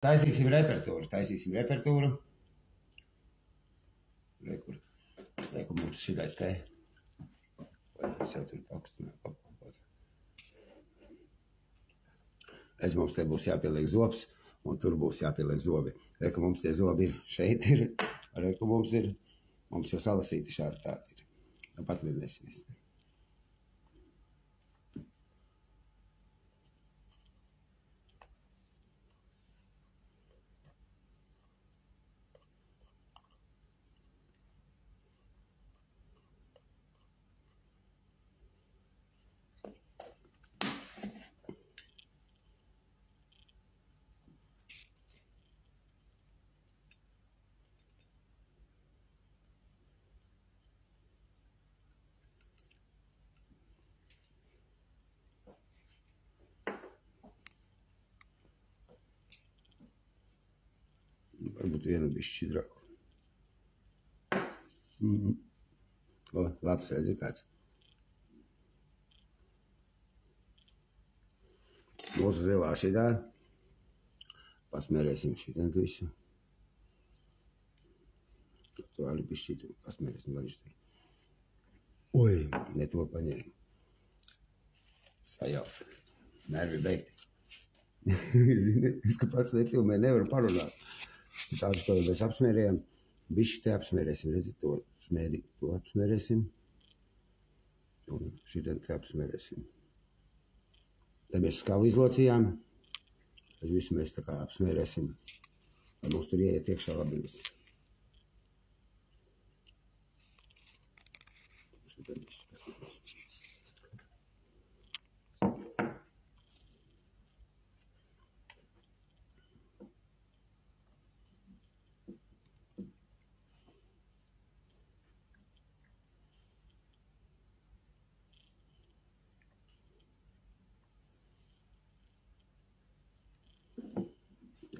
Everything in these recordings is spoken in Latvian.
Taisīsim repertūru. Rekur mums šitais te. Es jau tur pakustināju. Redz, mums te būs jāpieliek zobs, un tur būs jāpieliek zobi. Reku mums tie zobi ir, šeit ir, reku mums jau salasīti šādi tādi ir. Patvinēsimies. Varbūt vienu bišķi šķidrāku. O, labs, redzi kāds. Mūsu zilā šidā. Pasmērēsim šitādu visu. To arī bišķītu pasmērēsim, lai viņš tur. Oi, ne to paņēmu. Sajaukt. Nervi beigti. Zini, es, ka pats nefilmē, nevaru parunāt. Tādu to mēs apsmērējam. Bišķi te apsmērēsim, redzi, to apsmērēsim. Un šitien te apsmērēsim. Te mēs skavu izlocījām. Tad visu mēs tā kā apsmērēsim. Lai mums tur ieiet iekšā labi viss. Šitien visu apsmērēsim.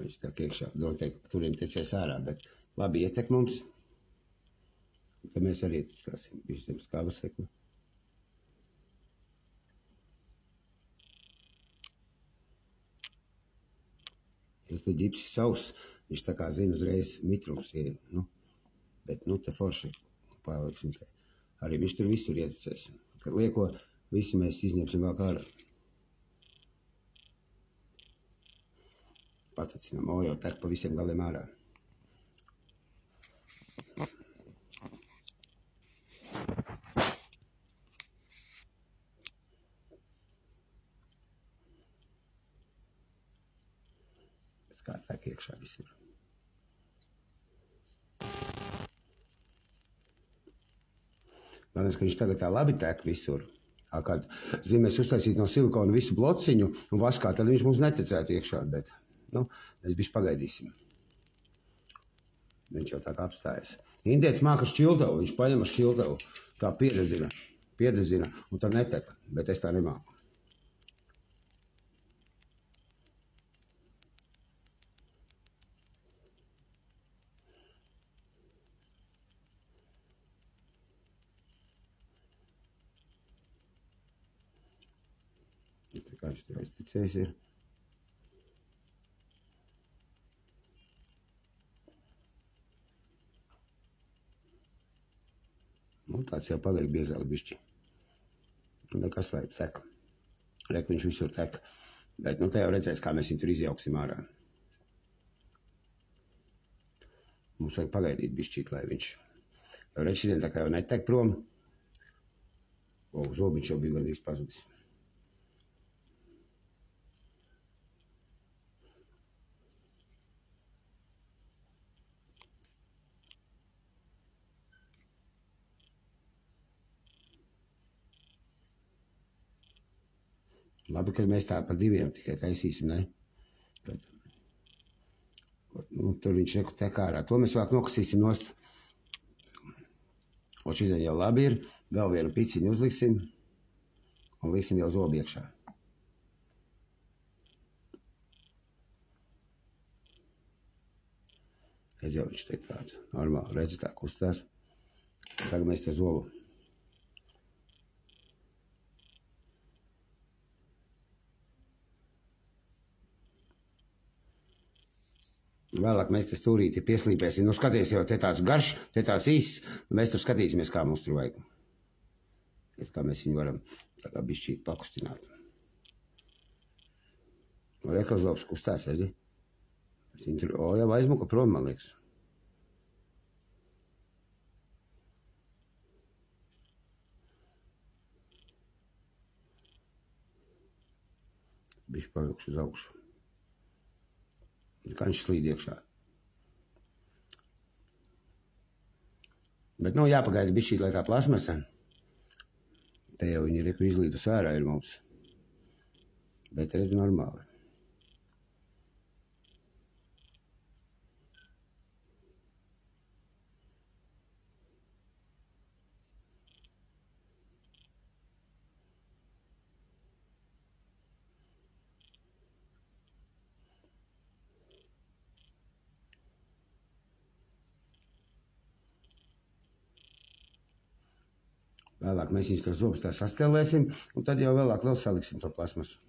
Viņš tā kā iekšā noteikti turiem tecēs ārā, bet labi ietek mums. Tad mēs arī ietekāsim bišķi zem skābas reku. Ja tu ģipsi savs, viņš tā kā zina uzreiz mitrums, nu, bet, nu, te forši pārliksim te. Arī viņš tur visur ietecēs. Kad lieko, visi mēs izņemsim vēl ārā. Patacinām, o, jau tek pa visiem galiem ārā. Tas kā tek iekšā visur. Galvenais, ka viņš tagad tā labi tek visur. Kad, zin, mēs uztaisīt no silikona visu blociņu un vaskā, tad viņš mums netecētu iekšā, bet... Nu, mēs bišķi pagaidīsim. Viņš jau tā kā apstājas. Indietis māka šķiltavu, viņš paņem šķiltavu, tā piedezina, un tad neteka, bet es tā nemāku. Tā kā viņš tur aizticējis ir. Nu, tāds jau paliek biezāk bišķi. Nekas, lai tek. Reku viņš visur tek. Bet, nu, te jau redzēs, kā mēs viņu tur izjauksim ārā. Mums vajag pagaidīt bišķīt, lai viņš... Jau redz šitien tā kā jau netek prom. O, zobiņš jau bija gandrīz pazudis. Labi, ka mēs tā par diviem tikai taisīsim, ne? Bet, nu, tur viņš neku tek ārā. To mēs vēl nokasīsim nost. Un šitien jau labi ir. Vēl vienu piciņu uzliksim. Un liksim jau zobu iekšā. Redz jau viņš te tāds normāli. Redz tā kustās. Tagad mēs te zobu. Vēlāk mēs te stūrīti pieslīpēsim. Nu, skaties jau, te tāds garš, te tāds īsts. Mēs tur skatīsimies, kā mums tur vajag. Kā mēs viņu varam tā kā bišķīt pakustināt. Rekazovs kustās, redzi? Viņi tur, jau aizmuka prom, man liekas. Bišķi pavilkšu uz augšu. Kā viņš slīd iekšā. Bet, nu, jāpagaida bišķīt, lai tā plasmasa. Te jau viņi ir izlīdus ārā ir mums. Bet redz normāli. Vēlāk mēs viņus tur zobus tā sastelēsim, un tad jau vēlāk vēl saliksim to plasmasu.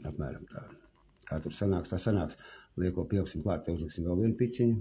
Apmēram tā. Kā tur sanāks, tā sanāks. Lieko pieaugsim klāt, te uzliksim vēl vienu piciņu.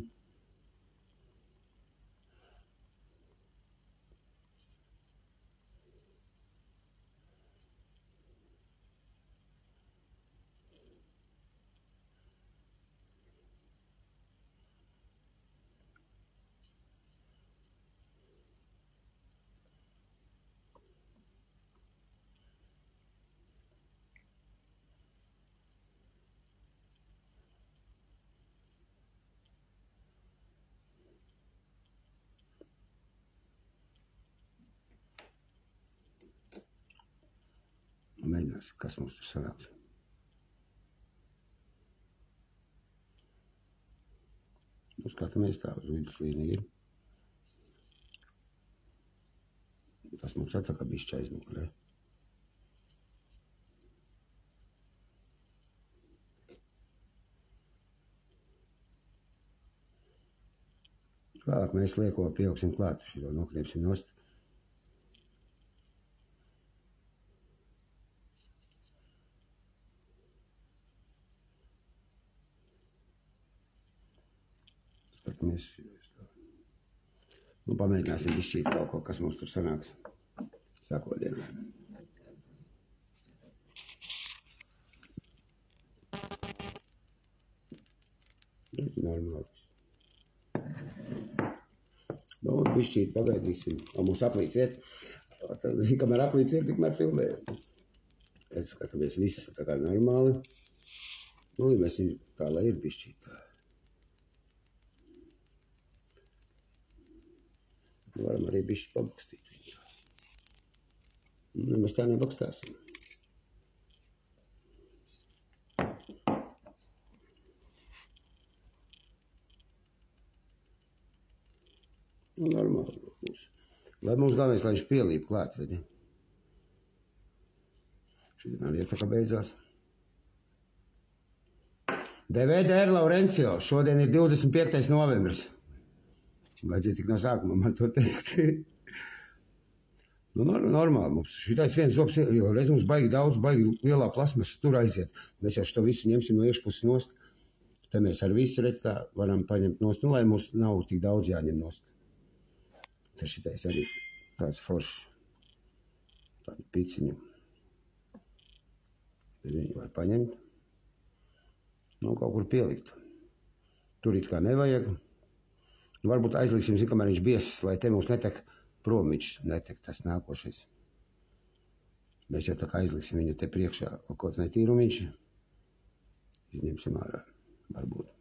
Mēģināsim, kas mums tur sanāks. Nu, skatāmies tā, uz vidus līniju ir. Tas mums atsaka bišķi aizmuka, ne? Vēlāk mēs lieko pieaugsim klāt, šito nokniepsim nost. Nu, pamēģināsim izšķīt kaut ko, kas mums tur sanāks sakodienā. Normāls. Nu, un izšķīt pagaidīsim. Un mums aplīts iet. Tad, kamēr aplīts iet, tikmēr filmējam. Es skatāmies viss tā kā normāli. Nu, ja mēs viņu tā, lai ir bišķīt tā. Varam arī bišķi pabakstīt viņu. Nu, mēs tā nebakstāsim. Nu, normāli. Lai mums galvenais, lai viņš pielīp klāt, redzi. Šī arī tā kā beidzās. DVD Laurencio, šodien ir 25. novembris. Vajadzēja tik no sākuma man to teikt. Nu, normāli mums. Šitais viens zobs, jo redz mums baigi daudz, baigi lielā plasmasa tur aiziet. Mēs jau šo visu ņemsim no iekšpuses nost. Te mēs ar visu redz tā varam paņemt nost, nu, lai mums nav tik daudz jāņem nost. Te šitais arī tāds foršs. Tādu piciņu. Tad viņu var paņemt. Nu, kaut kur pielikt. Tur it kā nevajag. Varbūt aizliksim, kamēr viņš biesas, lai te mums netek prom, viņš netek tas nākošais. Mēs jau tā kā aizliksim viņu te priekšā, kaut netīrumiņš. Izņemsim ārā, varbūt.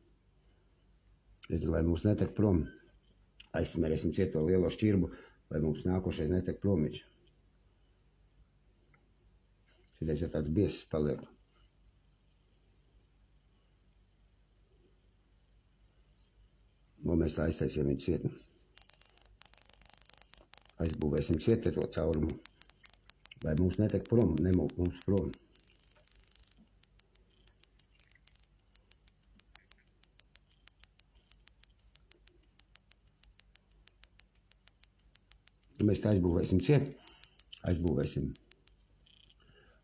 Lai mums netek prom, aizsmērēsim ciet to lielo šķirbu, lai mums nākošais netek prom viņš. Šitais jau tāds biesas paliek. Un mēs tā aiztaisiem viņu ciet. Aizbūvēsim ciet to caurumu, lai mums netek prom, nemūk mums prom. Mēs tā aizbūvēsim ciet, aizbūvēsim.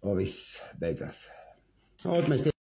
O, viss beidzās. Ot, mēs